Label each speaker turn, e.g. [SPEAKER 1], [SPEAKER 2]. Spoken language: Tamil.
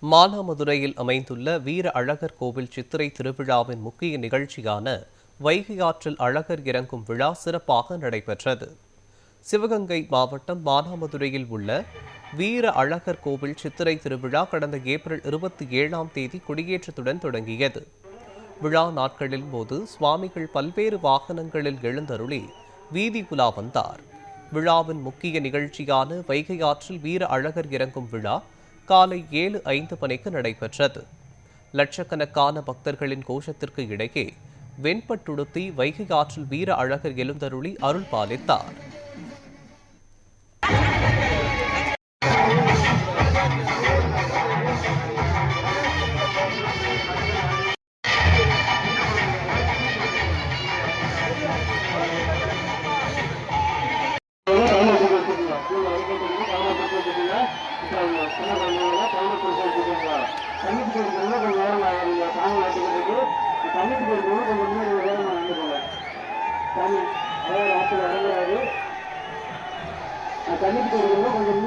[SPEAKER 1] மானாமதுரையில் அமைந்துள்ள வீர அழகர் கோவில் சித்திரை திருவிழாவின் முக்கிய நிகழ்ச்சியான வைகை ஆற்றில் அழகர் இறங்கும் விழா சிறப்பாக நடைபெற்றது. சிவகங்கை மாவட்டம் மானாமதுரையில் உள்ள வீர அழகர் கோவில் சித்திரை திருவிழா கடந்த ஏப்ரல் 27ஆம் தேதி கொடியேற்றத்துடன் தொடங்கியது. விழா நாட்களின் போது சுவாமிகள் பல்வேறு வாகனங்களில் எழுந்தருளி வீதி உலா வந்தார். விழாவின் முக்கிய நிகழ்ச்சியான வைகை ஆற்றில் வீர அழகர் இறங்கும் விழா காலை 7:05 மணிக்கு நடைபெற்றது. லட்சக்கணக்கான பக்தர்களின் கோஷத்திற்கு இடையே வெண்பட்டுடுத்தி வைகை ஆற்றில் வீர அழகர் எழுந்தருளி அருள் பாலித்தார்.
[SPEAKER 2] தண்ணிக்கு கொஞ்சம்